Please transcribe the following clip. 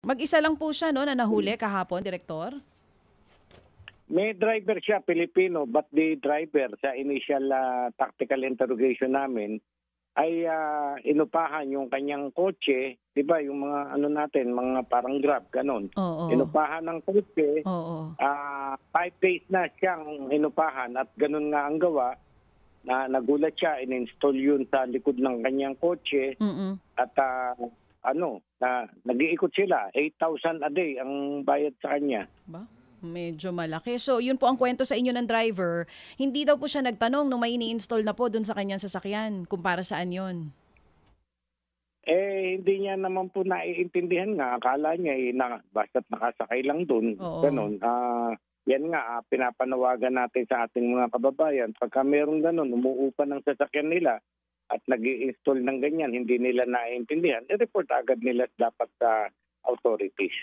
Mag-isa lang po siya no, na nahuli kahapon, Direktor? May driver siya, Pilipino, but the driver sa initial tactical interrogation namin ay inupahan yung kanyang kotse, 'di ba? Yung mga ano natin, mga parang Grab ganun. Oo. Inupahan ng kotse, Oo. 5 days na siyang inupahan at ganun nga ang gawa na nagulat siya, in-install yun sa likod ng kanyang kotse at nag-iikot sila, 8,000 a day ang bayad sa kanya. Ba? Medyo malaki. So, yun po ang kwento sa inyo ng driver. Hindi daw po siya nagtanong nung may ini-install na po dun sa kanyang sasakyan kung para saan yun. Hindi niya naman po naiintindihan nga. Akala niya basta't nakasakay lang dun. Oo. Ganun. Yan nga, pinapanawagan natin sa ating mga kababayan. Pagka meron ganun, umuupa ng sasakyan nila at nag-i-install ng ganyan, hindi nila naiintindihan, i-report agad nila dapat sa authorities.